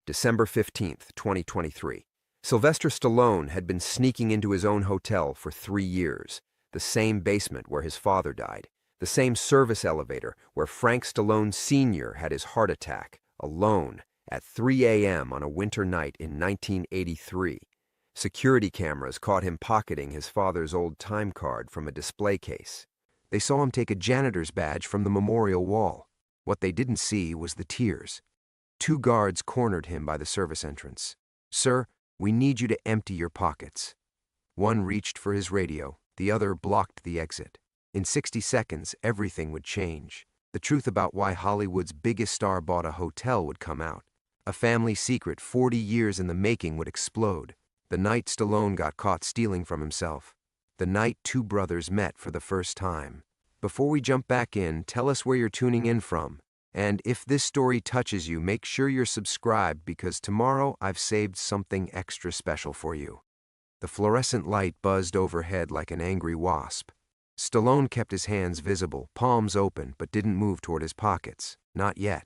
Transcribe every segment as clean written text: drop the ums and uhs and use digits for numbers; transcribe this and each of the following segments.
December 15th, 2023. Sylvester Stallone had been sneaking into his own hotel for 3 years, the same basement where his father died, the same service elevator where Frank Stallone Sr. had his heart attack, alone, at 3 a.m. on a winter night in 1983. Security cameras caught him pocketing his father's old time card from a display case. They saw him take a janitor's badge from the memorial wall. What they didn't see was the tears. 2 guards cornered him by the service entrance. "Sir, we need you to empty your pockets." One reached for his radio, the other blocked the exit. In 60 seconds, everything would change. The truth about why Hollywood's biggest star bought a hotel would come out. A family secret 40 years in the making would explode. The night Stallone got caught stealing from himself. The night 2 brothers met for the first time. Before we jump back in, tell us where you're tuning in from. And if this story touches you, make sure you're subscribed because tomorrow I've saved something extra special for you. The fluorescent light buzzed overhead like an angry wasp. Stallone kept his hands visible, palms open, but didn't move toward his pockets. Not yet.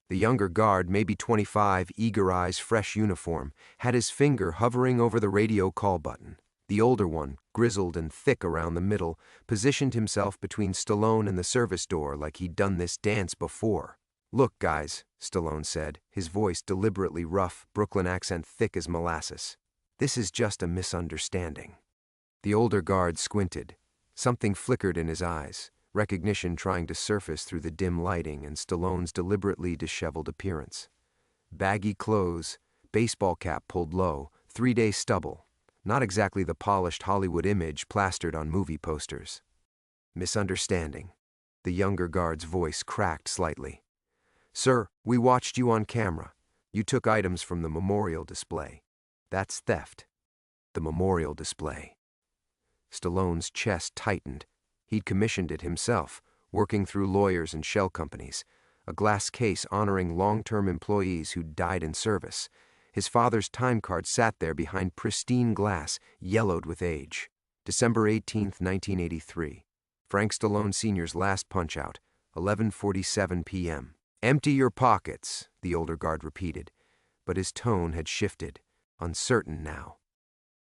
The younger guard, maybe 25, eager eyes, fresh uniform, had his finger hovering over the radio call button. The older one, grizzled and thick around the middle, positioned himself between Stallone and the service door like he'd done this dance before. "Look, guys," Stallone said, his voice deliberately rough, Brooklyn accent thick as molasses. "This is just a misunderstanding." The older guard squinted. Something flickered in his eyes, recognition trying to surface through the dim lighting and Stallone's deliberately disheveled appearance. Baggy clothes, baseball cap pulled low, 3-day stubble. Not exactly the polished Hollywood image plastered on movie posters. "Misunderstanding." The younger guard's voice cracked slightly. "Sir, we watched you on camera. You took items from the memorial display. That's theft." The memorial display. Stallone's chest tightened. He'd commissioned it himself, working through lawyers and shell companies. A glass case honoring long-term employees who'd died in service. His father's time card sat there behind pristine glass, yellowed with age. December 18th, 1983. Frank Stallone Sr.'s last punch-out, 11:47 p.m. "Empty your pockets," the older guard repeated, but his tone had shifted, uncertain now.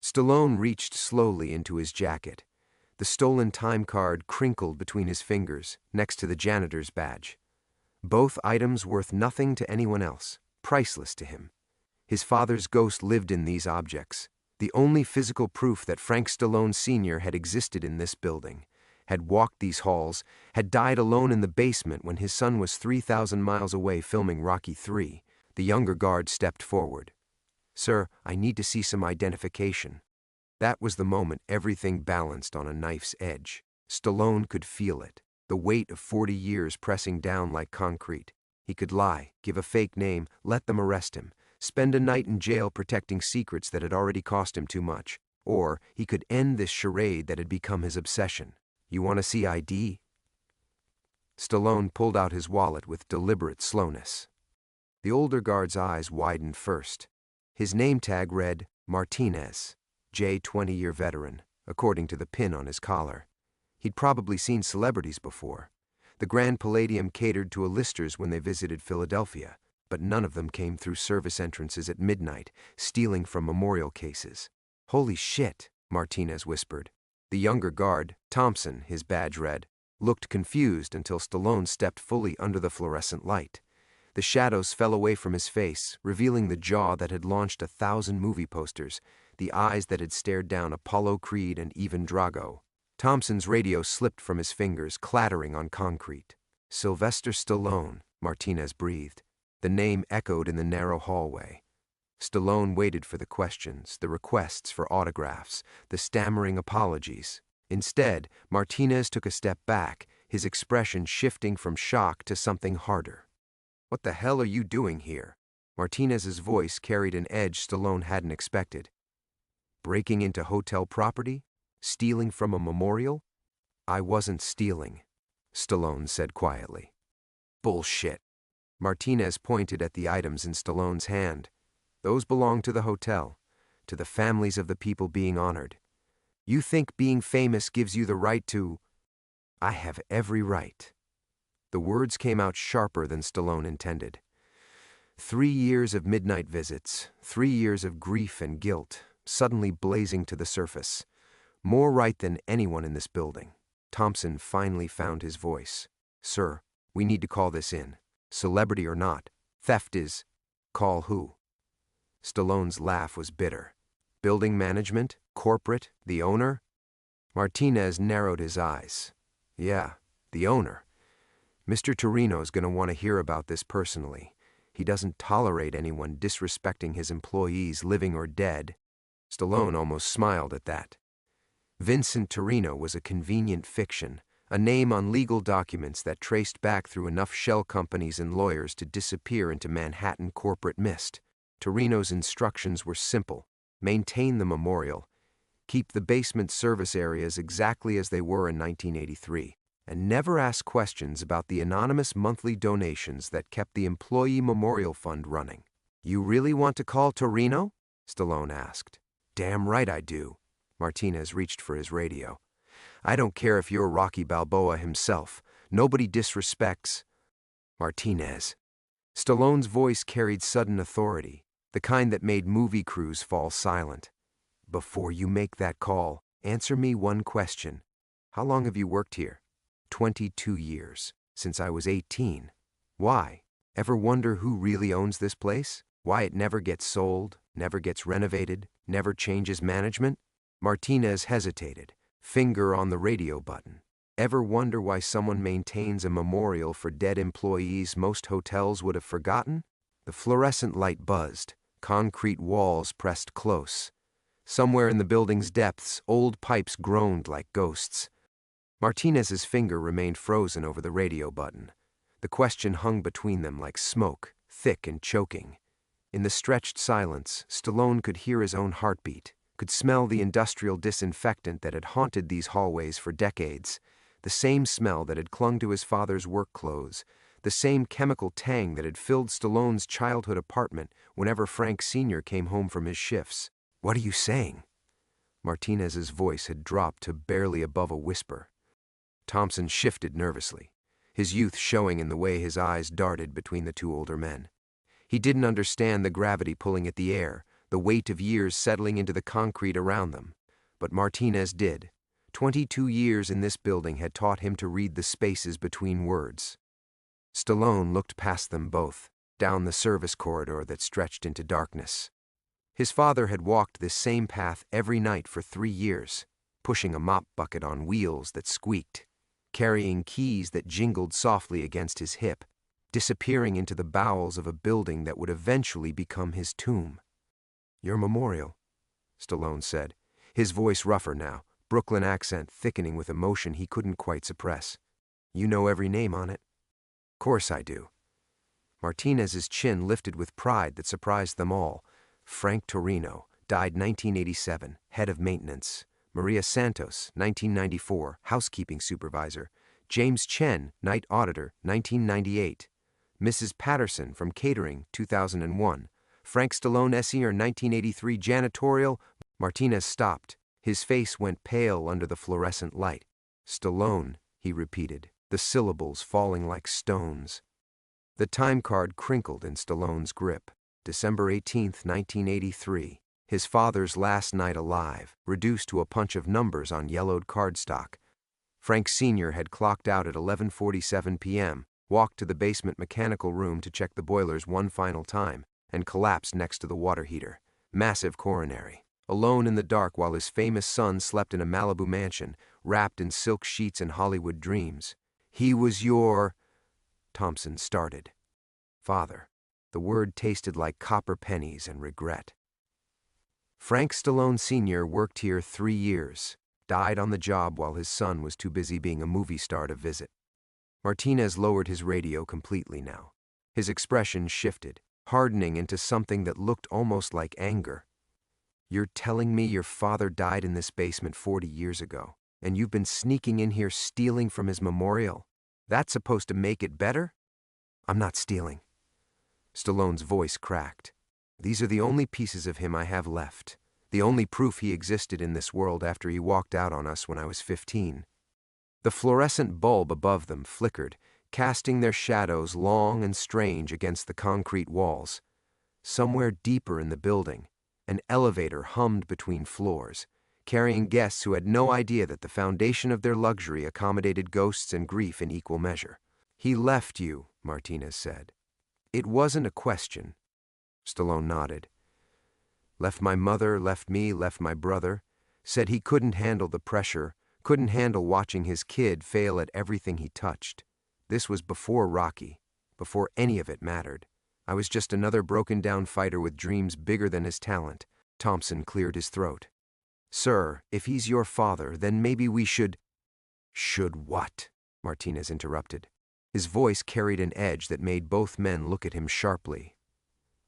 Stallone reached slowly into his jacket. The stolen time card crinkled between his fingers, next to the janitor's badge. Both items worth nothing to anyone else, priceless to him. His father's ghost lived in these objects, the only physical proof that Frank Stallone Sr. had existed in this building, had walked these halls, had died alone in the basement when his son was 3,000 miles away filming Rocky III. The younger guard stepped forward. "Sir, I need to see some identification." That was the moment everything balanced on a knife's edge. Stallone could feel it, the weight of 40 years pressing down like concrete. He could lie, give a fake name, let them arrest him, spend a night in jail protecting secrets that had already cost him too much. Or he could end this charade that had become his obsession. "You want to see ID?" Stallone pulled out his wallet with deliberate slowness. The older guard's eyes widened first. His name tag read, Martinez, J. 20-year veteran, according to the pin on his collar. He'd probably seen celebrities before. The Grand Palladium catered to A-listers when they visited Philadelphia, but none of them came through service entrances at midnight, stealing from memorial cases. "Holy shit," Martinez whispered. The younger guard, Thompson, his badge read, looked confused until Stallone stepped fully under the fluorescent light. The shadows fell away from his face, revealing the jaw that had launched 1,000 movie posters, the eyes that had stared down Apollo Creed and even Drago. Thompson's radio slipped from his fingers, clattering on concrete. "Sylvester Stallone," Martinez breathed. The name echoed in the narrow hallway. Stallone waited for the questions, the requests for autographs, the stammering apologies. Instead, Martinez took a step back, his expression shifting from shock to something harder. "What the hell are you doing here?" Martinez's voice carried an edge Stallone hadn't expected. "Breaking into hotel property? Stealing from a memorial?" "I wasn't stealing," Stallone said quietly. "Bullshit." Martinez pointed at the items in Stallone's hand. "Those belong to the hotel, to the families of the people being honored. You think being famous gives you the right to—" "I have every right." The words came out sharper than Stallone intended. 3 years of midnight visits, 3 years of grief and guilt, suddenly blazing to the surface. More right than anyone in this building. Thompson finally found his voice. "Sir, we need to call this in. Celebrity or not, theft is—" "Call who?" Stallone's laugh was bitter. "Building management? Corporate? The owner?" Martinez narrowed his eyes. "Yeah, the owner. Mr. Torino's gonna want to hear about this personally. He doesn't tolerate anyone disrespecting his employees, living or dead." Stallone almost smiled at that. Vincent Torino was a convenient fiction, a name on legal documents that traced back through enough shell companies and lawyers to disappear into Manhattan corporate mist. Torino's instructions were simple: maintain the memorial, keep the basement service areas exactly as they were in 1983, and never ask questions about the anonymous monthly donations that kept the Employee Memorial Fund running. "You really want to call Torino?" Stallone asked. "Damn right I do." Martinez reached for his radio. "I don't care if you're Rocky Balboa himself. Nobody disrespects—" "Martinez." Stallone's voice carried sudden authority, the kind that made movie crews fall silent. "Before you make that call, answer me one question. How long have you worked here?" 22 years, since I was 18. "Why? Ever wonder who really owns this place? Why it never gets sold, never gets renovated, never changes management?" Martinez hesitated, finger on the radio button. "Ever wonder why someone maintains a memorial for dead employees most hotels would have forgotten?" The fluorescent light buzzed, concrete walls pressed close. Somewhere in the building's depths, old pipes groaned like ghosts. Martinez's finger remained frozen over the radio button. The question hung between them like smoke, thick and choking. In the stretched silence, Stallone could hear his own heartbeat, could smell the industrial disinfectant that had haunted these hallways for decades, the same smell that had clung to his father's work clothes, the same chemical tang that had filled Stallone's childhood apartment whenever Frank Sr. came home from his shifts. "What are you saying?" Martinez's voice had dropped to barely above a whisper. Thompson shifted nervously, his youth showing in the way his eyes darted between the two older men. He didn't understand the gravity pulling at the air, the weight of years settling into the concrete around them. But Martinez did. 22 years in this building had taught him to read the spaces between words. Stallone looked past them both, down the service corridor that stretched into darkness. His father had walked this same path every night for 3 years, pushing a mop bucket on wheels that squeaked, carrying keys that jingled softly against his hip, disappearing into the bowels of a building that would eventually become his tomb. "Your memorial," Stallone said, his voice rougher now, Brooklyn accent thickening with emotion he couldn't quite suppress. "You know every name on it?" "Course I do." Martinez's chin lifted with pride that surprised them all. Frank Torino, died 1987, head of maintenance. Maria Santos, 1994, housekeeping supervisor. James Chen, night auditor, 1998. Mrs. Patterson from catering, 2001. Frank Stallone Sr., 1983, janitorial. Martinez stopped. His face went pale under the fluorescent light. "Stallone," he repeated, the syllables falling like stones. The time card crinkled in Stallone's grip. December 18, 1983. His father's last night alive, reduced to a punch of numbers on yellowed cardstock. Frank Sr. had clocked out at 11:47 p.m., walked to the basement mechanical room to check the boilers one final time, and collapsed next to the water heater. Massive coronary. Alone in the dark while his famous son slept in a Malibu mansion, wrapped in silk sheets and Hollywood dreams. "He was your—" Thompson started. "Father." The word tasted like copper pennies and regret. Frank Stallone Sr. worked here 3 years, died on the job while his son was too busy being a movie star to visit. Martinez lowered his radio completely now. His expression shifted, hardening into something that looked almost like anger. "You're telling me your father died in this basement 40 years ago, and you've been sneaking in here stealing from his memorial? That's supposed to make it better?" "I'm not stealing." Stallone's voice cracked. "These are the only pieces of him I have left, the only proof he existed in this world after he walked out on us when I was 15. The fluorescent bulb above them flickered, casting their shadows long and strange against the concrete walls. Somewhere deeper in the building, an elevator hummed between floors, carrying guests who had no idea that the foundation of their luxury accommodated ghosts and grief in equal measure. "He left you," Martinez said. "It wasn't a question." Stallone nodded. "Left my mother, left me, left my brother. Said he couldn't handle the pressure, couldn't handle watching his kid fail at everything he touched. This was before Rocky, before any of it mattered. I was just another broken-down fighter with dreams bigger than his talent." Thompson cleared his throat. "Sir, if he's your father, then maybe we should—" "Should what?" Martinez interrupted. His voice carried an edge that made both men look at him sharply.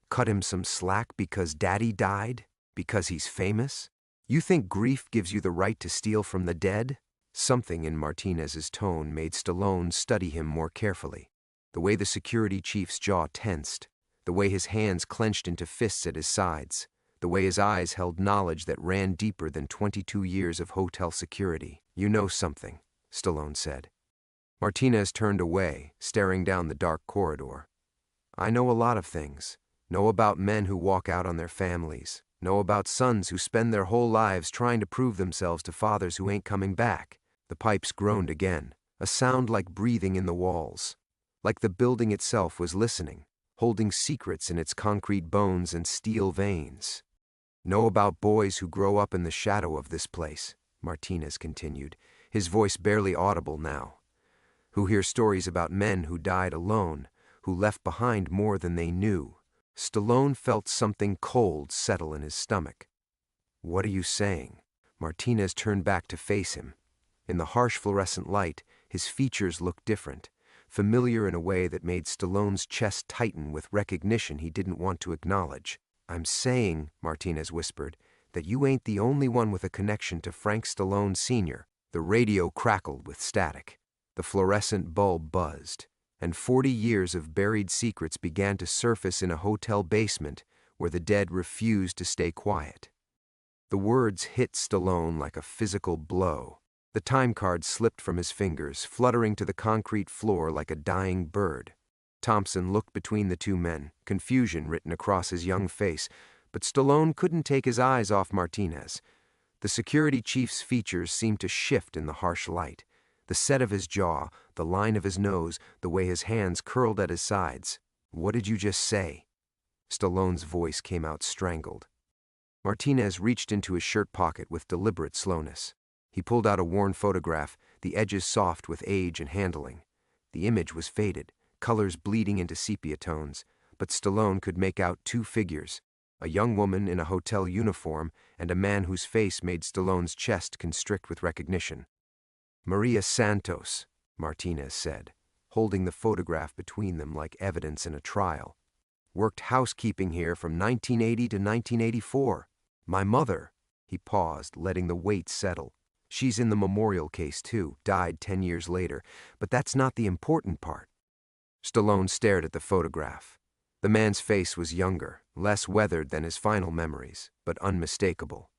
"Cut him some slack because Daddy died? Because he's famous? You think grief gives you the right to steal from the dead?" Something in Martinez's tone made Stallone study him more carefully. The way the security chief's jaw tensed, the way his hands clenched into fists at his sides, the way his eyes held knowledge that ran deeper than 22 years of hotel security. "You know something," Stallone said. Martinez turned away, staring down the dark corridor. "I know a lot of things. Know about men who walk out on their families. Know about sons who spend their whole lives trying to prove themselves to fathers who ain't coming back." The pipes groaned again, a sound like breathing in the walls. Like the building itself was listening, holding secrets in its concrete bones and steel veins. "Know about boys who grow up in the shadow of this place," Martinez continued, his voice barely audible now. "Who hear stories about men who died alone, who left behind more than they knew." Stallone felt something cold settle in his stomach. "What are you saying?" Martinez turned back to face him. In the harsh fluorescent light, his features looked different, familiar in a way that made Stallone's chest tighten with recognition he didn't want to acknowledge. "I'm saying," Martinez whispered, "that you ain't the only one with a connection to Frank Stallone Sr." The radio crackled with static. The fluorescent bulb buzzed, and 40 years of buried secrets began to surface in a hotel basement where the dead refused to stay quiet. The words hit Stallone like a physical blow. The time card slipped from his fingers, fluttering to the concrete floor like a dying bird. Thompson looked between the two men, confusion written across his young face, but Stallone couldn't take his eyes off Martinez. The security chief's features seemed to shift in the harsh light. The set of his jaw, the line of his nose, the way his hands curled at his sides. "What did you just say?" Stallone's voice came out strangled. Martinez reached into his shirt pocket with deliberate slowness. He pulled out a worn photograph, the edges soft with age and handling. The image was faded, colors bleeding into sepia tones, but Stallone could make out two figures, a young woman in a hotel uniform and a man whose face made Stallone's chest constrict with recognition. "Maria Santos," Martinez said, holding the photograph between them like evidence in a trial. "Worked housekeeping here from 1980 to 1984. My mother," he paused, letting the weight settle. "She's in the memorial case too, died 10 years later, but that's not the important part." Stallone stared at the photograph. The man's face was younger, less weathered than his final memories, but unmistakable.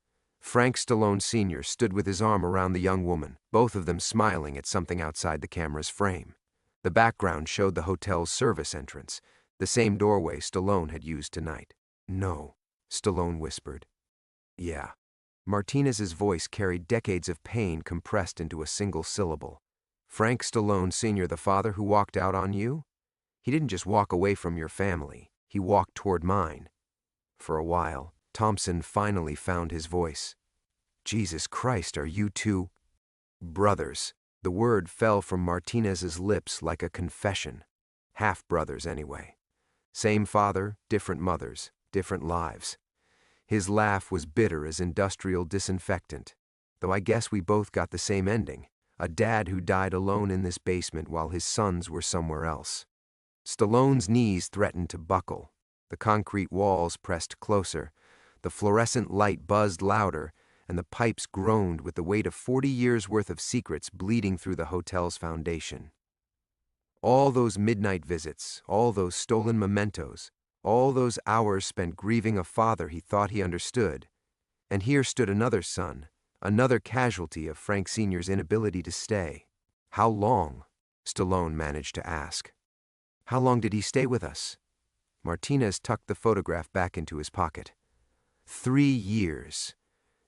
Frank Stallone Sr. stood with his arm around the young woman, both of them smiling at something outside the camera's frame. The background showed the hotel's service entrance, the same doorway Stallone had used tonight. "No," Stallone whispered. "Yeah." Martinez's voice carried decades of pain compressed into a single syllable. "Frank Stallone Sr., the father who walked out on you? He didn't just walk away from your family. He walked toward mine." For a while, Thompson finally found his voice. "Jesus Christ, are you two brothers?" The word fell from Martinez's lips like a confession. Half-brothers, anyway. Same father, different mothers, different lives. His laugh was bitter as industrial disinfectant. "Though I guess we both got the same ending. A dad who died alone in this basement while his sons were somewhere else." Stallone's knees threatened to buckle. The concrete walls pressed closer. The fluorescent light buzzed louder, and the pipes groaned with the weight of 40 years' worth of secrets bleeding through the hotel's foundation. All those midnight visits, all those stolen mementos, all those hours spent grieving a father he thought he understood. And here stood another son, another casualty of Frank Sr.'s inability to stay. How long? Stallone managed to ask. How long did he stay with us? Martinez tucked the photograph back into his pocket. 3 years.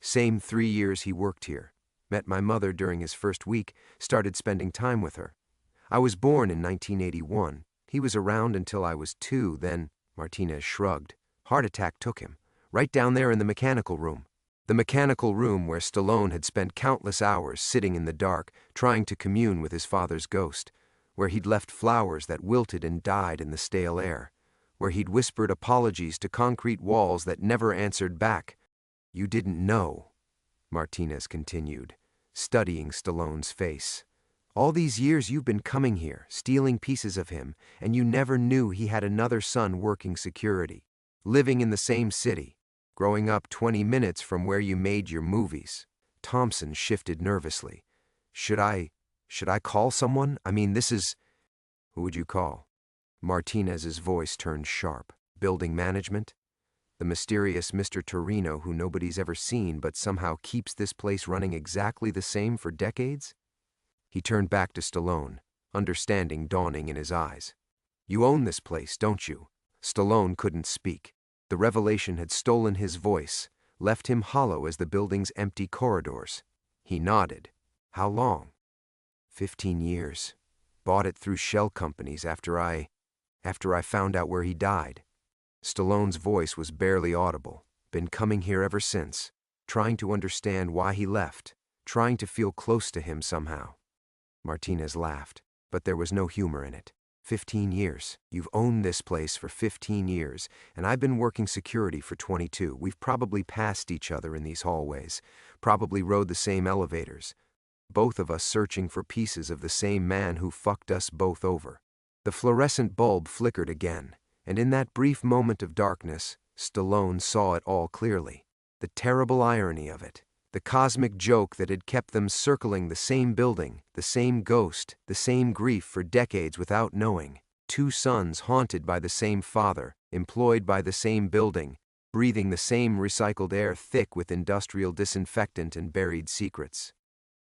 Same 3 years he worked here. Met my mother during his first week, started spending time with her. I was born in 1981. He was around until I was 2, then, Martinez shrugged. Heart attack took him, right down there in the mechanical room. The mechanical room where Stallone had spent countless hours sitting in the dark, trying to commune with his father's ghost, where he'd left flowers that wilted and died in the stale air, where he'd whispered apologies to concrete walls that never answered back. You didn't know, Martinez continued, studying Stallone's face. All these years you've been coming here, stealing pieces of him, and you never knew he had another son working security, living in the same city, growing up 20 minutes from where you made your movies. Thompson shifted nervously. Should I call someone? I mean, this is... Who would you call? Martinez's voice turned sharp. Building management? The mysterious Mr. Torino who nobody's ever seen but somehow keeps this place running exactly the same for decades? He turned back to Stallone, understanding dawning in his eyes. You own this place, don't you? Stallone couldn't speak. The revelation had stolen his voice, left him hollow as the building's empty corridors. He nodded. How long? 15 years. Bought it through shell companies after I found out where he died. Stallone's voice was barely audible. Been coming here ever since, trying to understand why he left, trying to feel close to him somehow. Martinez laughed, but there was no humor in it. 15 years. You've owned this place for 15 years, and I've been working security for 22. We've probably passed each other in these hallways, probably rode the same elevators. Both of us searching for pieces of the same man who fucked us both over. The fluorescent bulb flickered again, and in that brief moment of darkness, Stallone saw it all clearly. The terrible irony of it. The cosmic joke that had kept them circling the same building, the same ghost, the same grief for decades without knowing. 2 sons haunted by the same father, employed by the same building, breathing the same recycled air thick with industrial disinfectant and buried secrets.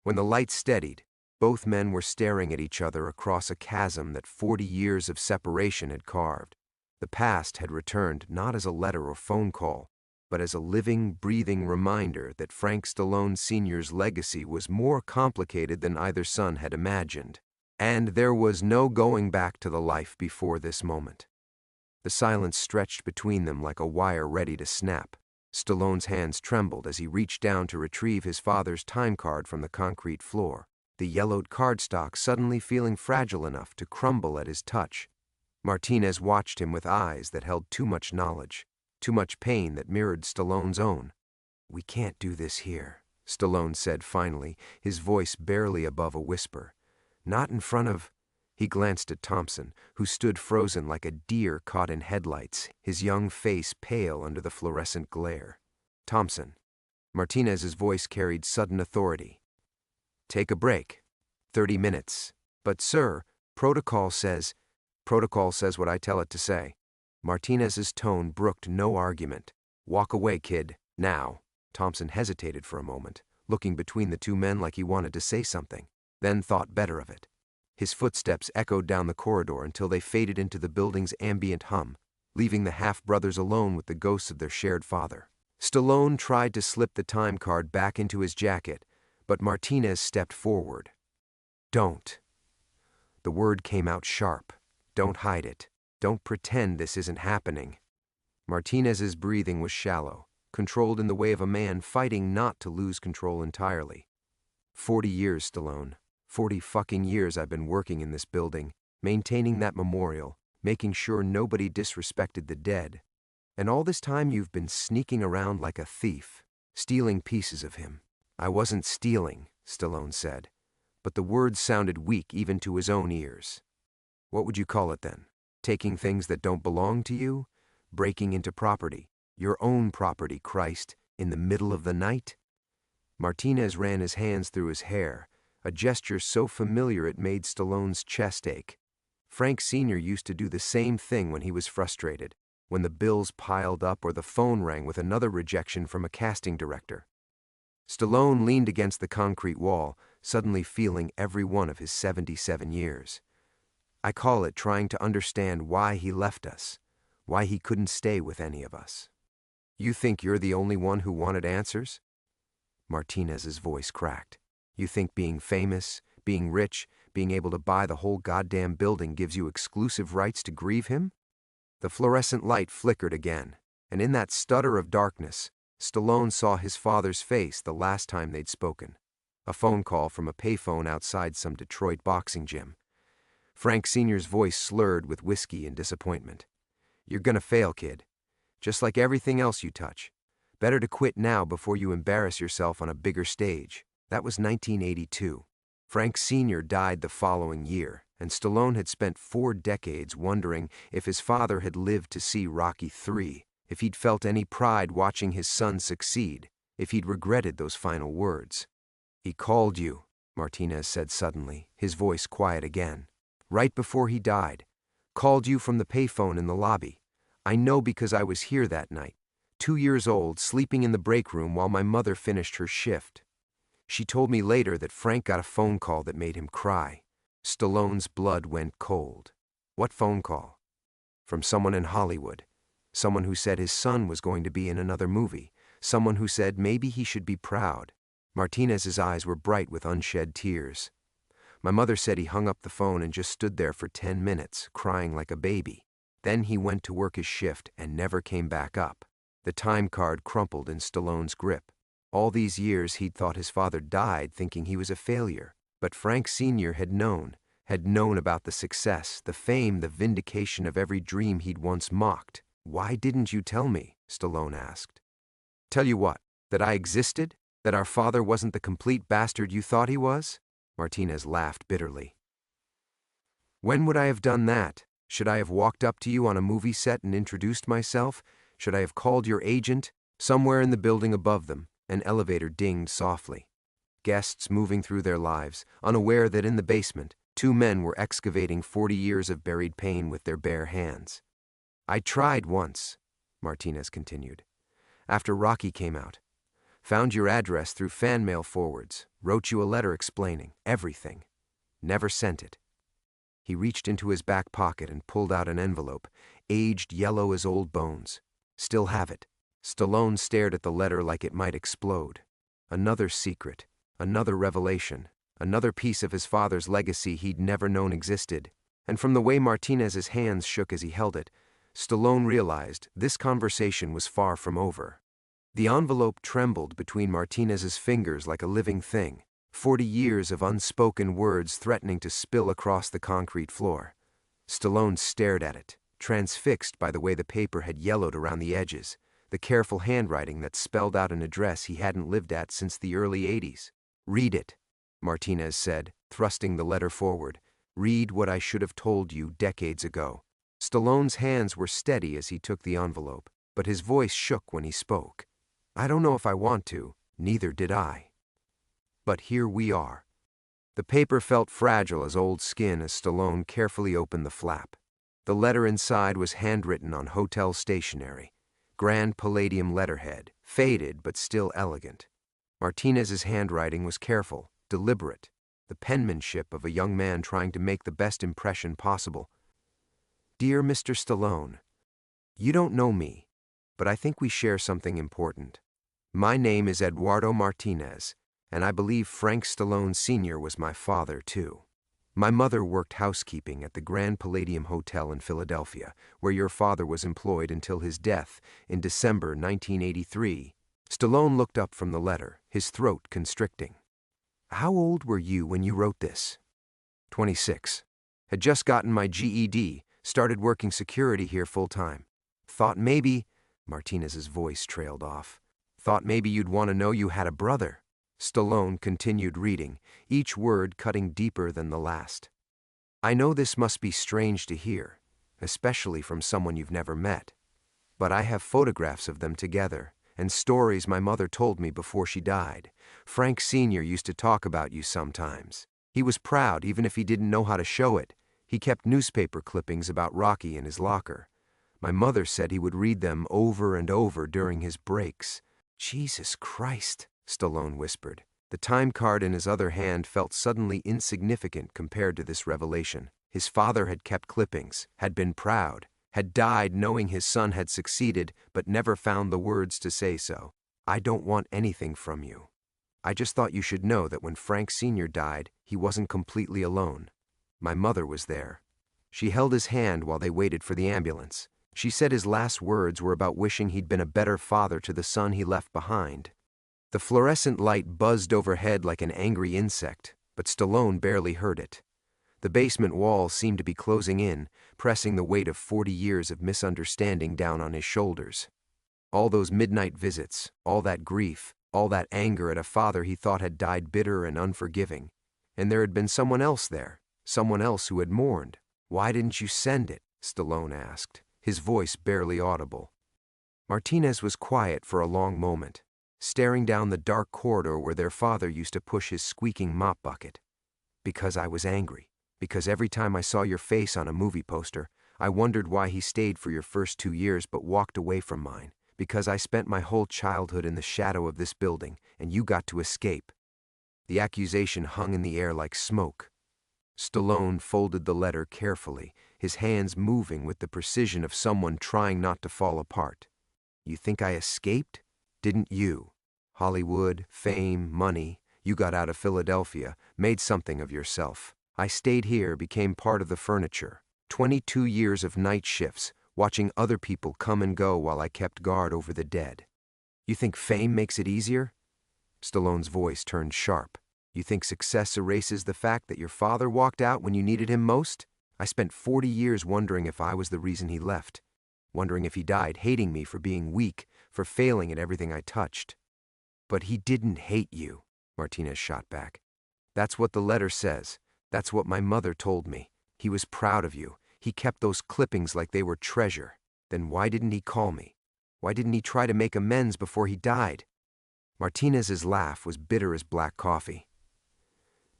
When the light steadied, both men were staring at each other across a chasm that 40 years of separation had carved. The past had returned not as a letter or phone call, but as a living, breathing reminder that Frank Stallone Sr.'s legacy was more complicated than either son had imagined. And there was no going back to the life before this moment. The silence stretched between them like a wire ready to snap. Stallone's hands trembled as he reached down to retrieve his father's time card from the concrete floor, the yellowed cardstock suddenly feeling fragile enough to crumble at his touch. Martinez watched him with eyes that held too much knowledge, too much pain that mirrored Stallone's own. We can't do this here, Stallone said finally, his voice barely above a whisper. Not in front of... He glanced at Thompson, who stood frozen like a deer caught in headlights, his young face pale under the fluorescent glare. Thompson. Martinez's voice carried sudden authority. Take a break. 30 minutes. But sir, protocol says what I tell it to say. Martinez's tone brooked no argument. Walk away, kid, now. Thompson hesitated for a moment, looking between the 2 men like he wanted to say something, then thought better of it. His footsteps echoed down the corridor until they faded into the building's ambient hum, leaving the half-brothers alone with the ghosts of their shared father. Stallone tried to slip the time card back into his jacket, but Martinez stepped forward. Don't. The word came out sharp. Don't hide it. Don't pretend this isn't happening. Martinez's breathing was shallow, controlled in the way of a man fighting not to lose control entirely. 40 years, Stallone. 40 fucking years I've been working in this building, maintaining that memorial, making sure nobody disrespected the dead. And all this time you've been sneaking around like a thief, stealing pieces of him. I wasn't stealing, Stallone said, but the words sounded weak even to his own ears. What would you call it then? Taking things that don't belong to you? Breaking into property, your own property, Christ, in the middle of the night? Martinez ran his hands through his hair, a gesture so familiar it made Stallone's chest ache. Frank Sr. used to do the same thing when he was frustrated, when the bills piled up or the phone rang with another rejection from a casting director. Stallone leaned against the concrete wall, suddenly feeling every one of his 77 years. I call it trying to understand why he left us, why he couldn't stay with any of us. You think you're the only one who wanted answers? Martinez's voice cracked. You think being famous, being rich, being able to buy the whole goddamn building gives you exclusive rights to grieve him? The fluorescent light flickered again, and in that stutter of darkness, Stallone saw his father's face the last time they'd spoken. A phone call from a payphone outside some Detroit boxing gym. Frank Sr.'s voice slurred with whiskey and disappointment. You're gonna fail, kid. Just like everything else you touch. Better to quit now before you embarrass yourself on a bigger stage. That was 1982. Frank Sr. died the following year, and Stallone had spent 4 decades wondering if his father had lived to see Rocky III, if he'd felt any pride watching his son succeed, if he'd regretted those final words. He called you, Martinez said suddenly, his voice quiet again. Right before he died. Called you from the payphone in the lobby. I know because I was here that night, 2 years old, sleeping in the break room while my mother finished her shift. She told me later that Frank got a phone call that made him cry. Stallone's blood went cold. What phone call? From someone in Hollywood. Someone who said his son was going to be in another movie. Someone who said maybe he should be proud. Martinez's eyes were bright with unshed tears. My mother said he hung up the phone and just stood there for 10 minutes, crying like a baby. Then he went to work his shift and never came back up. The time card crumpled in Stallone's grip. All these years he'd thought his father died thinking he was a failure. But Frank Sr. had known about the success, the fame, the vindication of every dream he'd once mocked. Why didn't you tell me? Stallone asked. Tell you what, that I existed? That our father wasn't the complete bastard you thought he was? Martinez laughed bitterly. When would I have done that? Should I have walked up to you on a movie set and introduced myself? Should I have called your agent? Somewhere in the building above them, an elevator dinged softly. Guests moving through their lives, unaware that in the basement, 2 men were excavating 40 years of buried pain with their bare hands. I tried once, Martinez continued. After Rocky came out. Found your address through fan mail forwards, wrote you a letter explaining everything. Never sent it. He reached into his back pocket and pulled out an envelope, aged yellow as old bones. Still have it. Stallone stared at the letter like it might explode. Another secret, another revelation, another piece of his father's legacy he'd never known existed. And from the way Martinez's hands shook as he held it, Stallone realized this conversation was far from over. The envelope trembled between Martinez's fingers like a living thing, 40 years of unspoken words threatening to spill across the concrete floor. Stallone stared at it, transfixed by the way the paper had yellowed around the edges, the careful handwriting that spelled out an address he hadn't lived at since the early 80s. Read it, Martinez said, thrusting the letter forward. Read what I should have told you decades ago. Stallone's hands were steady as he took the envelope, but his voice shook when he spoke. I don't know if I want to, neither did I. But here we are. The paper felt fragile as old skin as Stallone carefully opened the flap. The letter inside was handwritten on hotel stationery, grand palladium letterhead, faded but still elegant. Martinez's handwriting was careful, deliberate, the penmanship of a young man trying to make the best impression possible. Dear Mr. Stallone, you don't know me, but I think we share something important. My name is Eduardo Martinez, and I believe Frank Stallone Sr. was my father, too. My mother worked housekeeping at the Grand Palladium Hotel in Philadelphia, where your father was employed until his death in December 1983. Stallone looked up from the letter, his throat constricting. How old were you when you wrote this? 26. Had just gotten my GED, started working security here full-time. Thought maybe, Martinez's voice trailed off. Thought maybe you'd want to know you had a brother. Stallone continued reading, each word cutting deeper than the last. I know this must be strange to hear, especially from someone you've never met. But I have photographs of them together, and stories my mother told me before she died. Frank Sr. used to talk about you sometimes. He was proud even if he didn't know how to show it. He kept newspaper clippings about Rocky in his locker. My mother said he would read them over and over during his breaks. Jesus Christ, Stallone whispered. The time card in his other hand felt suddenly insignificant compared to this revelation. His father had kept clippings, had been proud, had died knowing his son had succeeded, but never found the words to say so. I don't want anything from you. I just thought you should know that when Frank Sr. died, he wasn't completely alone. My mother was there. She held his hand while they waited for the ambulance. She said his last words were about wishing he'd been a better father to the son he left behind. The fluorescent light buzzed overhead like an angry insect, but Stallone barely heard it. The basement walls seemed to be closing in, pressing the weight of 40 years of misunderstanding down on his shoulders. All those midnight visits, all that grief, all that anger at a father he thought had died bitter and unforgiving. And there had been someone else there, someone else who had mourned. Why didn't you send it? Stallone asked, his voice barely audible. Martinez was quiet for a long moment, staring down the dark corridor where their father used to push his squeaking mop bucket. Because I was angry. Because every time I saw your face on a movie poster, I wondered why he stayed for your first 2 years but walked away from mine. Because I spent my whole childhood in the shadow of this building, and you got to escape. The accusation hung in the air like smoke. Stallone folded the letter carefully, his hands moving with the precision of someone trying not to fall apart. You think I escaped? Didn't you? Hollywood, fame, money. You got out of Philadelphia, made something of yourself. I stayed here, became part of the furniture. 22 years of night shifts, watching other people come and go while I kept guard over the dead. You think fame makes it easier? Stallone's voice turned sharp. You think success erases the fact that your father walked out when you needed him most? I spent 40 years wondering if I was the reason he left. Wondering if he died hating me for being weak, for failing at everything I touched. But he didn't hate you, Martinez shot back. That's what the letter says. That's what my mother told me. He was proud of you. He kept those clippings like they were treasure. Then why didn't he call me? Why didn't he try to make amends before he died? Martinez's laugh was bitter as black coffee.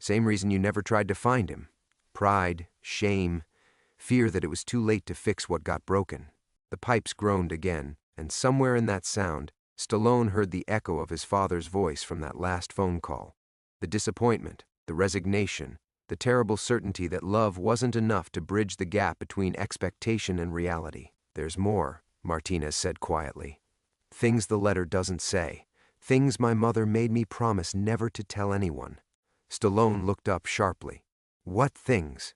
Same reason you never tried to find him. Pride, shame, fear that it was too late to fix what got broken. The pipes groaned again, and somewhere in that sound, Stallone heard the echo of his father's voice from that last phone call. The disappointment, the resignation, the terrible certainty that love wasn't enough to bridge the gap between expectation and reality. There's more, Martinez said quietly. Things the letter doesn't say. Things my mother made me promise never to tell anyone. Stallone looked up sharply. What things?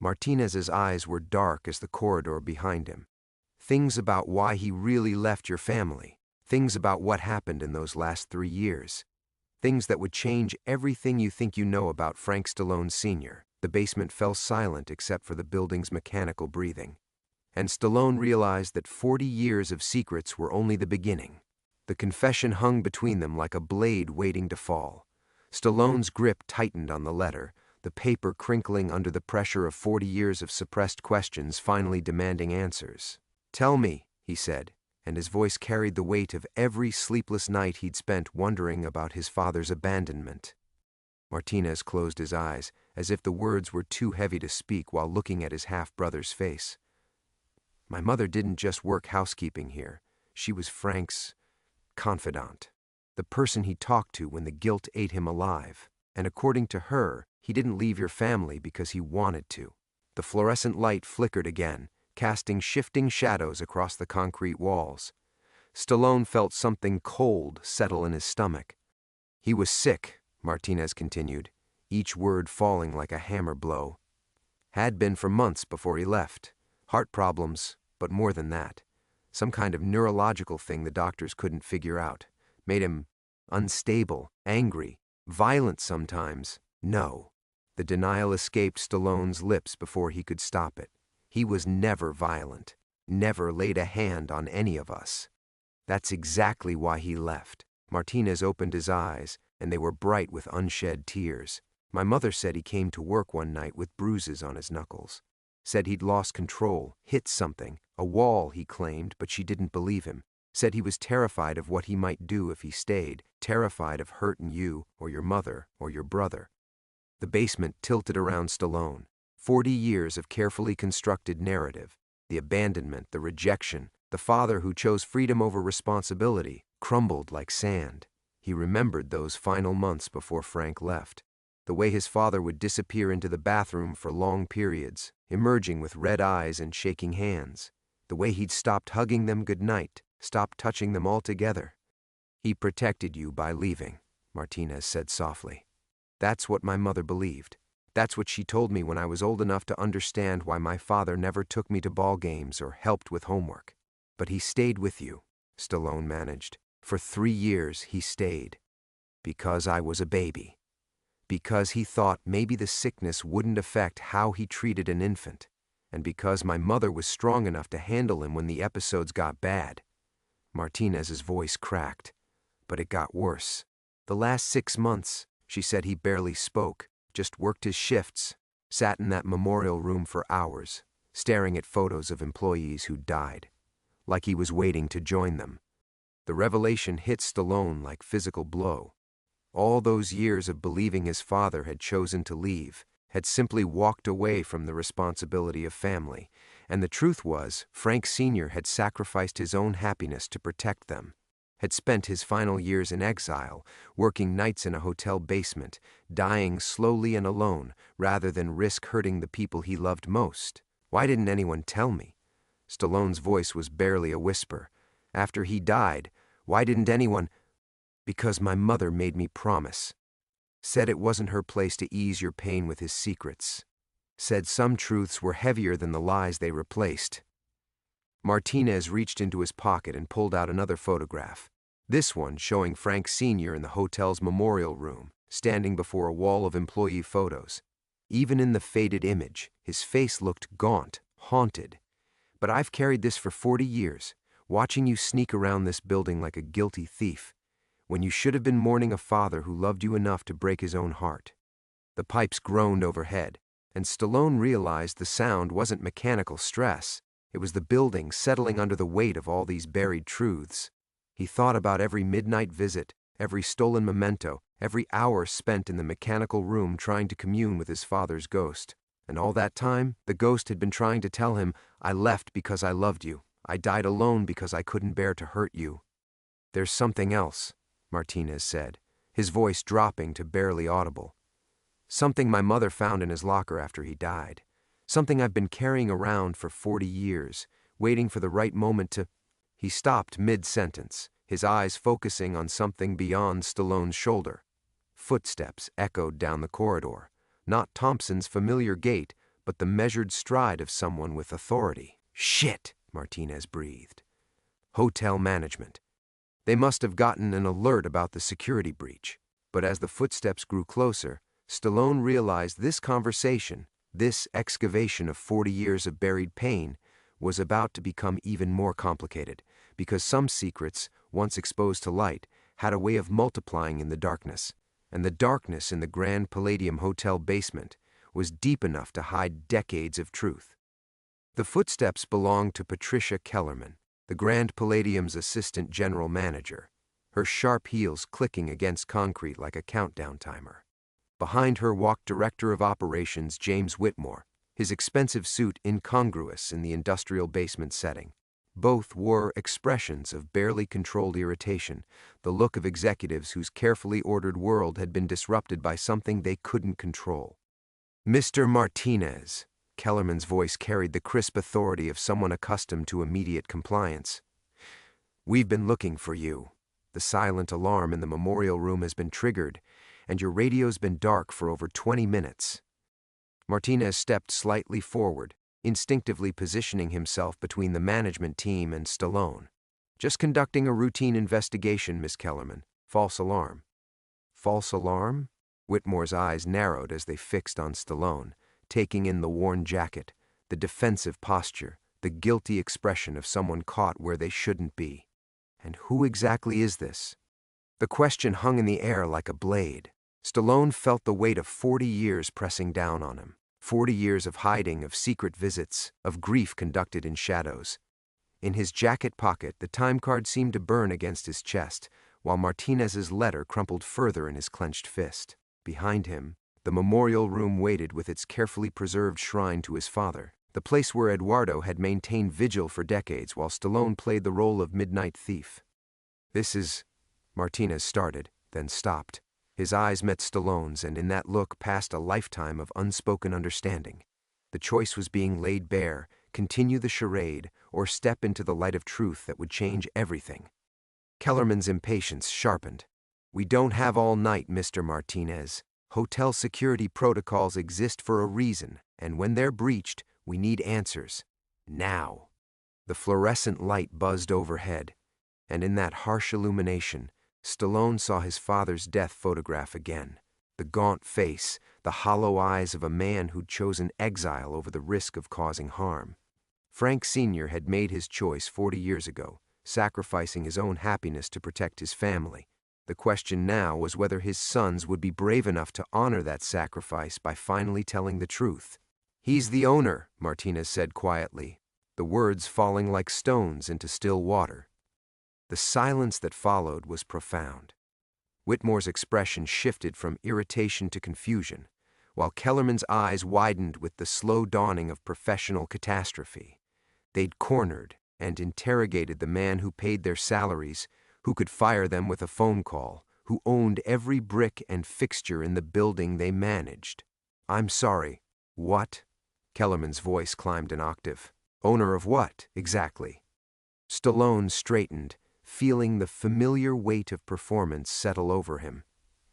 Martinez's eyes were dark as the corridor behind him. Things about why he really left your family. Things about what happened in those last 3 years. Things that would change everything you think you know about Frank Stallone Sr. The basement fell silent except for the building's mechanical breathing. And Stallone realized that 40 years of secrets were only the beginning. The confession hung between them like a blade waiting to fall. Stallone's grip tightened on the letter, the paper crinkling under the pressure of 40 years of suppressed questions finally demanding answers. Tell me, he said, and his voice carried the weight of every sleepless night he'd spent wondering about his father's abandonment. Martinez closed his eyes, as if the words were too heavy to speak while looking at his half-brother's face. My mother didn't just work housekeeping here. She was Frank's confidant, the person he talked to when the guilt ate him alive. And according to her, he didn't leave your family because he wanted to. The fluorescent light flickered again, casting shifting shadows across the concrete walls. Stallone felt something cold settle in his stomach. He was sick, Martinez continued, each word falling like a hammer blow. Had been for months before he left. Heart problems, but more than that. Some kind of neurological thing the doctors couldn't figure out. Made him unstable, angry, violent sometimes. No. The denial escaped Stallone's lips before he could stop it. He was never violent, never laid a hand on any of us. That's exactly why he left. Martinez opened his eyes, and they were bright with unshed tears. My mother said he came to work one night with bruises on his knuckles. Said he'd lost control, hit something, a wall, he claimed, but she didn't believe him. Said he was terrified of what he might do if he stayed, terrified of hurting you or your mother or your brother. The basement tilted around Stallone. 40 years of carefully constructed narrative, the abandonment, the rejection, the father who chose freedom over responsibility, crumbled like sand. He remembered those final months before Frank left. The way his father would disappear into the bathroom for long periods, emerging with red eyes and shaking hands. The way he'd stopped hugging them goodnight, stopped touching them altogether. "He protected you by leaving," Martinez said softly. "That's what my mother believed. That's what she told me when I was old enough to understand why my father never took me to ball games or helped with homework. But he stayed with you," Stallone managed. "For 3 years he stayed. Because I was a baby. Because he thought maybe the sickness wouldn't affect how he treated an infant. And because my mother was strong enough to handle him when the episodes got bad." Martinez's voice cracked. But it got worse. "The last 6 months," she said, "he barely spoke, just worked his shifts, sat in that memorial room for hours, staring at photos of employees who died, like he was waiting to join them." The revelation hit Stallone like physical blow. All those years of believing his father had chosen to leave, had simply walked away from the responsibility of family, and the truth was, Frank Sr. had sacrificed his own happiness to protect them, had spent his final years in exile, working nights in a hotel basement, dying slowly and alone, rather than risk hurting the people he loved most. "Why didn't anyone tell me?" Stallone's voice was barely a whisper. "After he died, why didn't anyone—" "Because my mother made me promise. Said it wasn't her place to ease your pain with his secrets. Said some truths were heavier than the lies they replaced." Martinez reached into his pocket and pulled out another photograph. This one showing Frank Sr. in the hotel's memorial room, standing before a wall of employee photos. Even in the faded image, his face looked gaunt, haunted. "But I've carried this for 40 years, watching you sneak around this building like a guilty thief, when you should have been mourning a father who loved you enough to break his own heart." The pipes groaned overhead, and Stallone realized the sound wasn't mechanical stress. It was the building settling under the weight of all these buried truths. He thought about every midnight visit, every stolen memento, every hour spent in the mechanical room trying to commune with his father's ghost. And all that time, the ghost had been trying to tell him, "I left because I loved you. I died alone because I couldn't bear to hurt you." "There's something else," Martinez said, his voice dropping to barely audible. "Something my mother found in his locker after he died. Something I've been carrying around for 40 years, waiting for the right moment to—" He stopped mid-sentence, his eyes focusing on something beyond Stallone's shoulder. Footsteps echoed down the corridor, not Thompson's familiar gait, but the measured stride of someone with authority. "Shit," Martinez breathed. Hotel management. They must have gotten an alert about the security breach, but as the footsteps grew closer, Stallone realized this conversation, this excavation of 40 years of buried pain, was about to become even more complicated, because some secrets, once exposed to light, had a way of multiplying in the darkness, and the darkness in the Grand Palladium Hotel basement was deep enough to hide decades of truth. The footsteps belonged to Patricia Kellerman, the Grand Palladium's assistant general manager, her sharp heels clicking against concrete like a countdown timer. Behind her walked Director of Operations James Whitmore, his expensive suit incongruous in the industrial basement setting. Both wore expressions of barely controlled irritation, the look of executives whose carefully ordered world had been disrupted by something they couldn't control. "Mr. Martinez," Kellerman's voice carried the crisp authority of someone accustomed to immediate compliance. "We've been looking for you. The silent alarm in the memorial room has been triggered, and your radio's been dark for over 20 minutes. Martinez stepped slightly forward, instinctively positioning himself between the management team and Stallone. "Just conducting a routine investigation, Miss Kellerman. False alarm." "False alarm?" Whitmore's eyes narrowed as they fixed on Stallone, taking in the worn jacket, the defensive posture, the guilty expression of someone caught where they shouldn't be. "And who exactly is this?" The question hung in the air like a blade. Stallone felt the weight of 40 years pressing down on him. 40 years of hiding, of secret visits, of grief conducted in shadows. In his jacket pocket, the time card seemed to burn against his chest, while Martinez's letter crumpled further in his clenched fist. Behind him, the memorial room waited with its carefully preserved shrine to his father, the place where Eduardo had maintained vigil for decades while Stallone played the role of midnight thief. "This is—" Martinez started, then stopped. His eyes met Stallone's, and in that look passed a lifetime of unspoken understanding. The choice was being laid bare: continue the charade or step into the light of truth that would change everything. Kellerman's impatience sharpened. "We don't have all night, Mr. Martinez. Hotel security protocols exist for a reason, and when they're breached, we need answers. Now." The fluorescent light buzzed overhead, and in that harsh illumination, Stallone saw his father's death photograph again. The gaunt face, the hollow eyes of a man who'd chosen exile over the risk of causing harm. Frank Sr. had made his choice 40 years ago, sacrificing his own happiness to protect his family. The question now was whether his sons would be brave enough to honor that sacrifice by finally telling the truth. "He's the owner," Martinez said quietly, the words falling like stones into still water. The silence that followed was profound. Whitmore's expression shifted from irritation to confusion, while Kellerman's eyes widened with the slow dawning of professional catastrophe. They'd cornered and interrogated the man who paid their salaries, who could fire them with a phone call, who owned every brick and fixture in the building they managed. "I'm sorry. What?" Kellerman's voice climbed an octave. "Owner of what, exactly?" Stallone straightened, feeling the familiar weight of performance settle over him.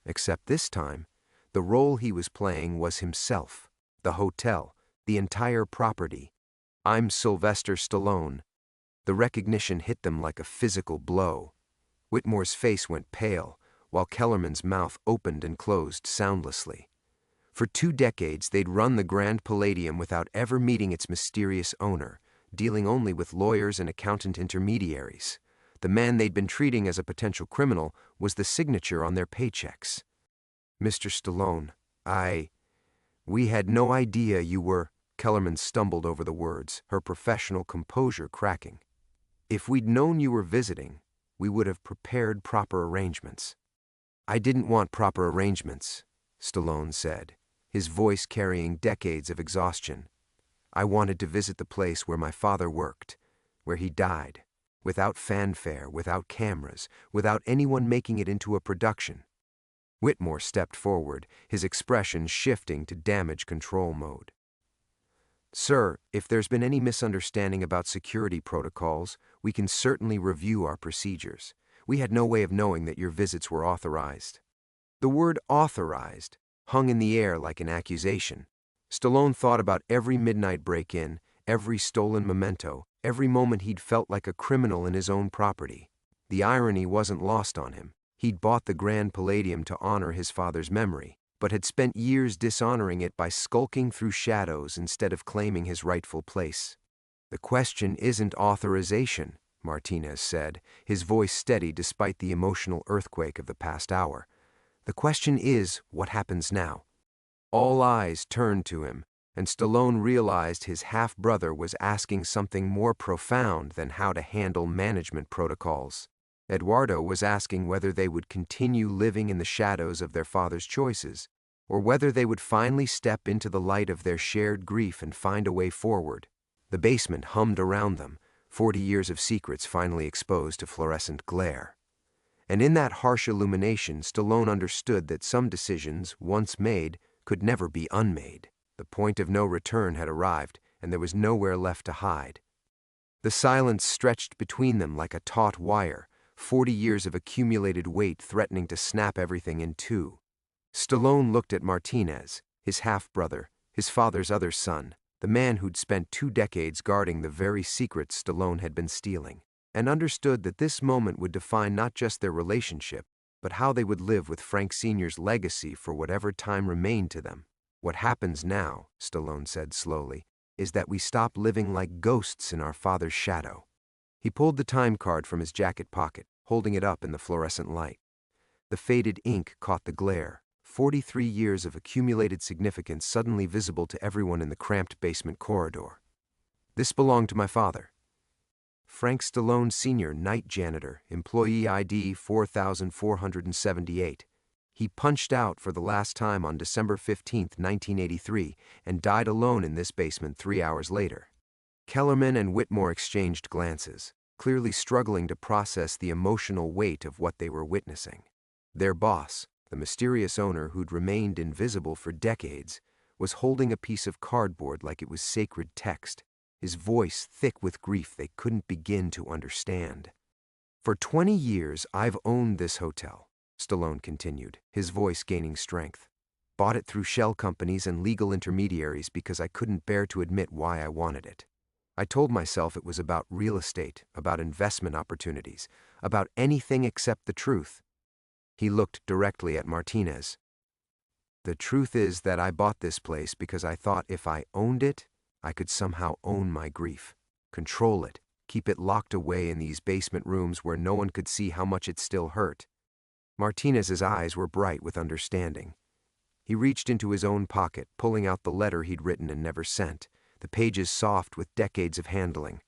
Except this time, the role he was playing was himself, the hotel, the entire property. "I'm Sylvester Stallone." The recognition hit them like a physical blow. Whitmore's face went pale, while Kellerman's mouth opened and closed soundlessly. For 2 decades, they'd run the Grand Palladium without ever meeting its mysterious owner, dealing only with lawyers and accountant intermediaries. The man they'd been treating as a potential criminal was the signature on their paychecks. "Mr. Stallone, we had no idea you were—" Kellerman stumbled over the words, her professional composure cracking. "If we'd known you were visiting, we would have prepared proper arrangements." "I didn't want proper arrangements," Stallone said, his voice carrying decades of exhaustion. "I wanted to visit the place where my father worked, where he died, without fanfare, without cameras, without anyone making it into a production." Whitmore stepped forward, his expression shifting to damage control mode. "Sir, if there's been any misunderstanding about security protocols, we can certainly review our procedures. We had no way of knowing that your visits were authorized." The word "authorized" hung in the air like an accusation. Stallone thought about every midnight break-in, every stolen memento, every moment he'd felt like a criminal in his own property. The irony wasn't lost on him. He'd bought the Grand Palladium to honor his father's memory, but had spent years dishonoring it by skulking through shadows instead of claiming his rightful place. "The question isn't authorization," Martinez said, his voice steady despite the emotional earthquake of the past hour. "The question is, what happens now?" All eyes turned to him, and Stallone realized his half-brother was asking something more profound than how to handle management protocols. Eduardo was asking whether they would continue living in the shadows of their father's choices, or whether they would finally step into the light of their shared grief and find a way forward. The basement hummed around them, 40 years of secrets finally exposed to fluorescent glare. And in that harsh illumination, Stallone understood that some decisions, once made, could never be unmade. The point of no return had arrived, and there was nowhere left to hide. The silence stretched between them like a taut wire, 40 years of accumulated weight threatening to snap everything in two. Stallone looked at Martinez, his half-brother, his father's other son, the man who'd spent 2 decades guarding the very secrets Stallone had been stealing, and understood that this moment would define not just their relationship, but how they would live with Frank Sr.'s legacy for whatever time remained to them. "What happens now," Stallone said slowly, "is that we stop living like ghosts in our father's shadow." He pulled the time card from his jacket pocket, holding it up in the fluorescent light. The faded ink caught the glare, 43 years of accumulated significance suddenly visible to everyone in the cramped basement corridor. "This belonged to my father. Frank Stallone Sr., night janitor, employee ID 4478. He punched out for the last time on December 15, 1983, and died alone in this basement 3 hours later." Kellerman and Whitmore exchanged glances, clearly struggling to process the emotional weight of what they were witnessing. Their boss, The mysterious owner, who'd remained invisible for decades, was holding a piece of cardboard like it was sacred text, his voice thick with grief they couldn't begin to understand. "For 20 years, I've owned this hotel," Stallone continued, his voice gaining strength. "Bought it through shell companies and legal intermediaries because I couldn't bear to admit why I wanted it. I told myself it was about real estate, about investment opportunities, about anything except the truth." He looked directly at Martinez. "The truth is that I bought this place because I thought if I owned it, I could somehow own my grief, control it, keep it locked away in these basement rooms where no one could see how much it still hurt." Martinez's eyes were bright with understanding. He reached into his own pocket, pulling out the letter he'd written and never sent, the pages soft with decades of handling.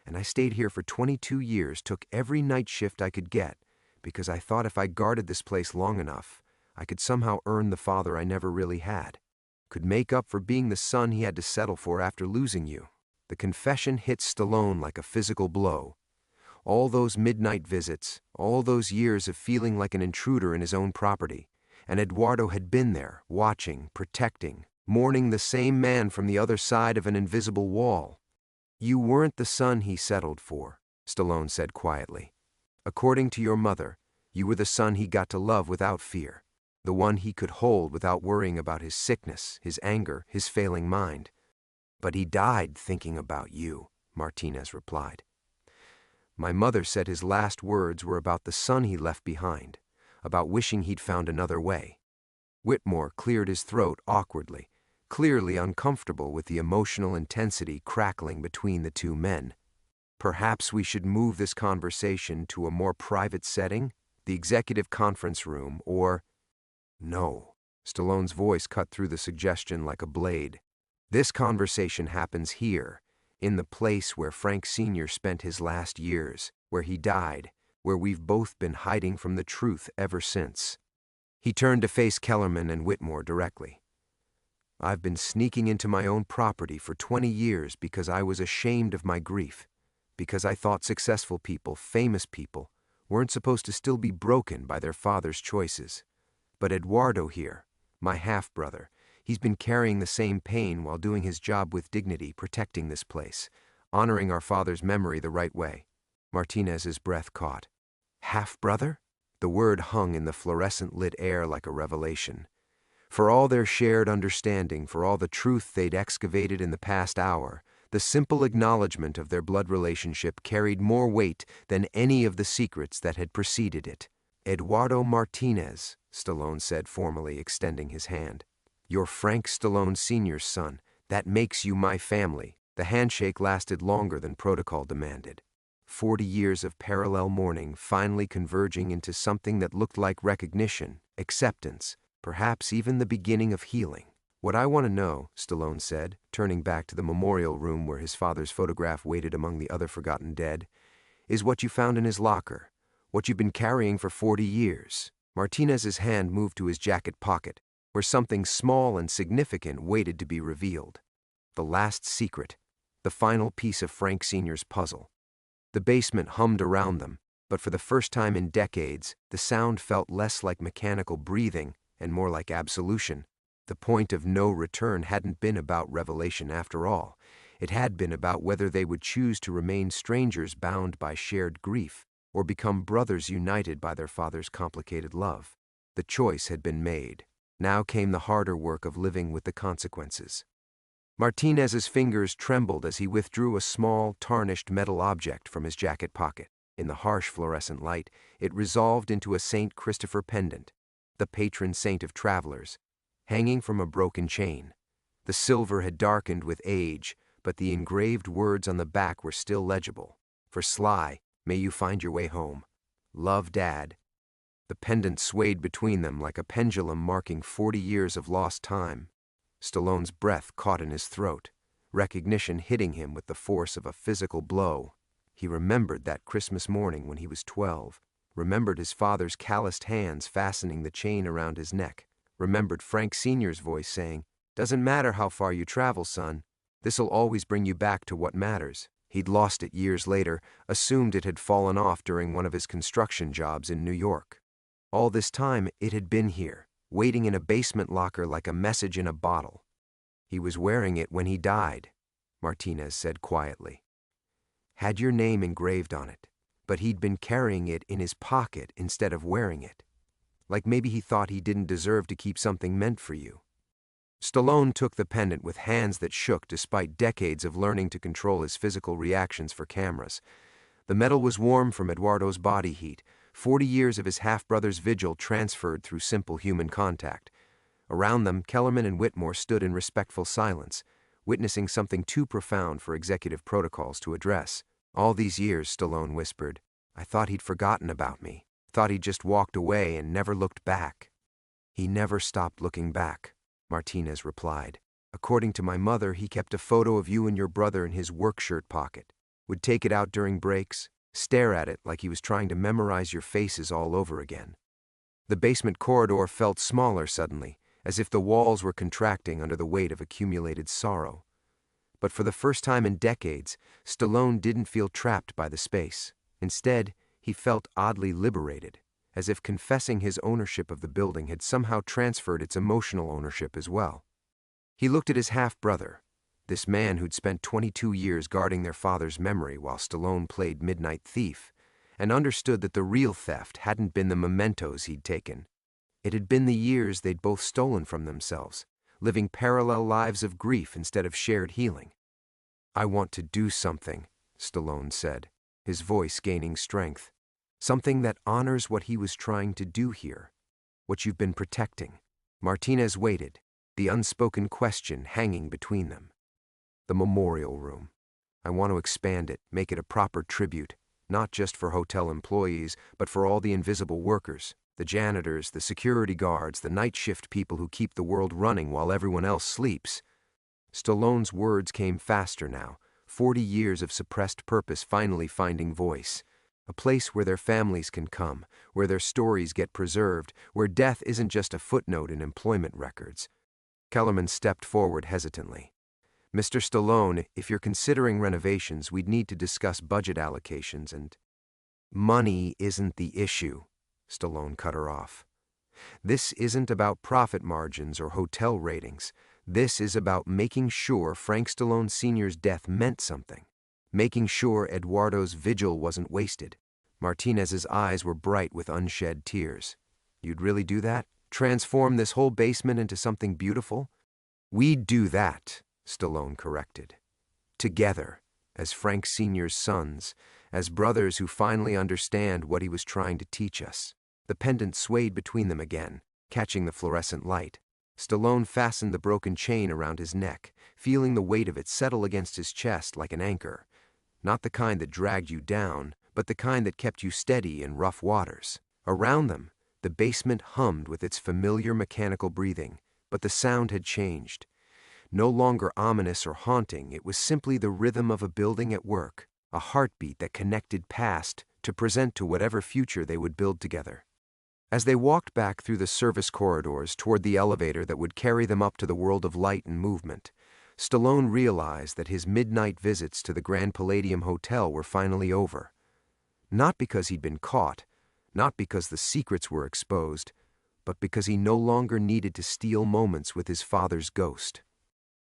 "And I stayed here for 22 years, took every night shift I could get, because I thought if I guarded this place long enough, I could somehow earn the father I never really had, could make up for being the son he had to settle for after losing you." The confession hit Stallone like a physical blow. All those midnight visits, all those years of feeling like an intruder in his own property, and Eduardo had been there, watching, protecting, mourning the same man from the other side of an invisible wall. "You weren't the son he settled for," Stallone said quietly. "According to your mother, you were the son he got to love without fear, the one he could hold without worrying about his sickness, his anger, his failing mind." "But he died thinking about you," Martinez replied. "My mother said his last words were about the son he left behind, about wishing he'd found another way." Whitmore cleared his throat awkwardly, clearly uncomfortable with the emotional intensity crackling between the two men. "Perhaps we should move this conversation to a more private setting, the executive conference room, or—" "No." Stallone's voice cut through the suggestion like a blade. "This conversation happens here, in the place where Frank Sr. spent his last years, where he died, where we've both been hiding from the truth ever since." He turned to face Kellerman and Whitmore directly. "I've been sneaking into my own property for 20 years because I was ashamed of my grief, because I thought successful people, famous people, weren't supposed to still be broken by their father's choices. But Eduardo here, my half-brother, he's been carrying the same pain while doing his job with dignity, protecting this place, honoring our father's memory the right way." Martinez's breath caught. "Half-brother?" The word hung in the fluorescent-lit air like a revelation. For all their shared understanding, for all the truth they'd excavated in the past hour, the simple acknowledgement of their blood relationship carried more weight than any of the secrets that had preceded it. "Eduardo Martinez," Stallone said formally, extending his hand. "You're Frank Stallone Sr.'s son. That makes you my family." The handshake lasted longer than protocol demanded. 40 years of parallel mourning finally converging into something that looked like recognition, acceptance, perhaps even the beginning of healing. "What I want to know," Stallone said, turning back to the memorial room where his father's photograph waited among the other forgotten dead, "is what you found in his locker, what you've been carrying for 40 years. Martinez's hand moved to his jacket pocket, where something small and significant waited to be revealed. The last secret, the final piece of Frank Sr.'s puzzle. The basement hummed around them, but for the first time in decades, the sound felt less like mechanical breathing and more like absolution. The point of no return hadn't been about revelation after all. It had been about whether they would choose to remain strangers bound by shared grief, or become brothers united by their father's complicated love. The choice had been made. Now came the harder work of living with the consequences. Martinez's fingers trembled as he withdrew a small, tarnished metal object from his jacket pocket. In the harsh fluorescent light, it resolved into a St. Christopher pendant, the patron saint of travelers, hanging from a broken chain. The silver had darkened with age, but the engraved words on the back were still legible. "For Sly, may you find your way home. Love, Dad." The pendant swayed between them like a pendulum marking 40 years of lost time. Stallone's breath caught in his throat, recognition hitting him with the force of a physical blow. He remembered that Christmas morning when he was 12, remembered his father's calloused hands fastening the chain around his neck, remembered Frank Sr.'s voice saying, "Doesn't matter how far you travel, son. This'll always bring you back to what matters." He'd lost it years later, assumed it had fallen off during one of his construction jobs in New York. All this time, it had been here, waiting in a basement locker like a message in a bottle. He was wearing it when he died, Martinez said quietly. Had your name engraved on it, but he'd been carrying it in his pocket instead of wearing it. Like maybe he thought he didn't deserve to keep something meant for you. Stallone took the pendant with hands that shook despite decades of learning to control his physical reactions for cameras. The metal was warm from Eduardo's body heat, 40 years of his half-brother's vigil transferred through simple human contact. Around them, Kellerman and Whitmore stood in respectful silence, witnessing something too profound for executive protocols to address. All these years, Stallone whispered, I thought he'd forgotten about me, thought he'd just walked away and never looked back. He never stopped looking back, Martinez replied. According to my mother, he kept a photo of you and your brother in his work shirt pocket, would take it out during breaks, stare at it like he was trying to memorize your faces all over again. The basement corridor felt smaller suddenly, as if the walls were contracting under the weight of accumulated sorrow. But for the first time in decades, Stallone didn't feel trapped by the space. Instead, he felt oddly liberated, as if confessing his ownership of the building had somehow transferred its emotional ownership as well. He looked at his half-brother, this man who'd spent 22 years guarding their father's memory while Stallone played midnight thief, and understood that the real theft hadn't been the mementos he'd taken. It had been the years they'd both stolen from themselves, living parallel lives of grief instead of shared healing. I want to do something, Stallone said, his voice gaining strength. Something that honors what he was trying to do here, what you've been protecting. Martinez waited, the unspoken question hanging between them. The memorial room. I want to expand it, make it a proper tribute, not just for hotel employees, but for all the invisible workers, the janitors, the security guards, the night shift people who keep the world running while everyone else sleeps. Stallone's words came faster now, 40 years of suppressed purpose finally finding voice. A place where their families can come, where their stories get preserved, where death isn't just a footnote in employment records. Kellerman stepped forward hesitantly. Mr. Stallone, if you're considering renovations, we'd need to discuss budget allocations and... Money isn't the issue, Stallone cut her off. This isn't about profit margins or hotel ratings. This is about making sure Frank Stallone Sr.'s death meant something. Making sure Eduardo's vigil wasn't wasted. Martinez's eyes were bright with unshed tears. You'd really do that? Transform this whole basement into something beautiful? We'd do that, Stallone corrected. Together, as Frank Sr.'s sons, as brothers who finally understand what he was trying to teach us. The pendant swayed between them again, catching the fluorescent light. Stallone fastened the broken chain around his neck, feeling the weight of it settle against his chest like an anchor. Not the kind that dragged you down, but the kind that kept you steady in rough waters. Around them, the basement hummed with its familiar mechanical breathing, but the sound had changed. No longer ominous or haunting, it was simply the rhythm of a building at work, a heartbeat that connected past to present to whatever future they would build together. As they walked back through the service corridors toward the elevator that would carry them up to the world of light and movement, Stallone realized that his midnight visits to the Grand Palladium Hotel were finally over. Not because he'd been caught, not because the secrets were exposed, but because he no longer needed to steal moments with his father's ghost.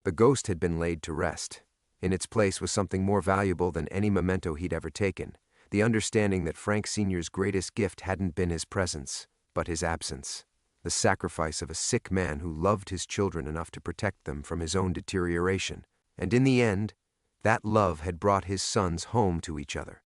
The ghost had been laid to rest. In its place was something more valuable than any memento he'd ever taken, the understanding that Frank Sr.'s greatest gift hadn't been his presence, but his absence, the sacrifice of a sick man who loved his children enough to protect them from his own deterioration. And in the end, that love had brought his sons home to each other.